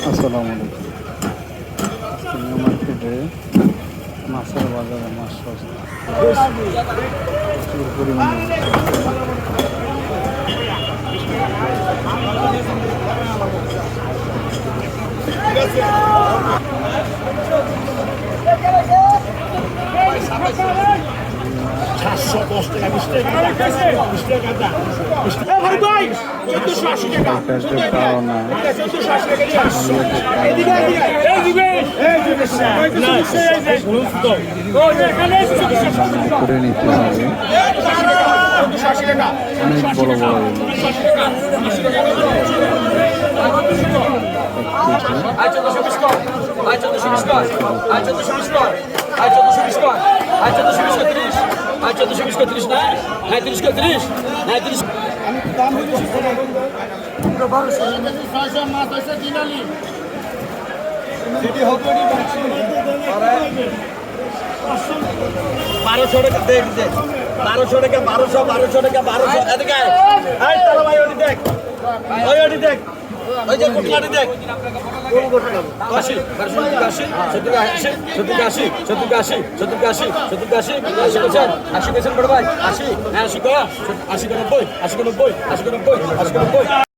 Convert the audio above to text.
আসসালামু আলাইকুম। স্থানীয় মার্কেটে মাছের বাজারে মাছ সস্তা, প্রচুর পরিমাণে করে নিতে হবে। অনেক বড় বড় বারোশো টাকা দেখ দেখ 1200 টাকা 1200 টাকা 1200 এদিকে আয় তাহলে ভাই ওটি দেখ দেখ ওই যে কুটলাটি দেখ 80 80 বড় ভাই 80 80 80 90 80 90 80 90 80 90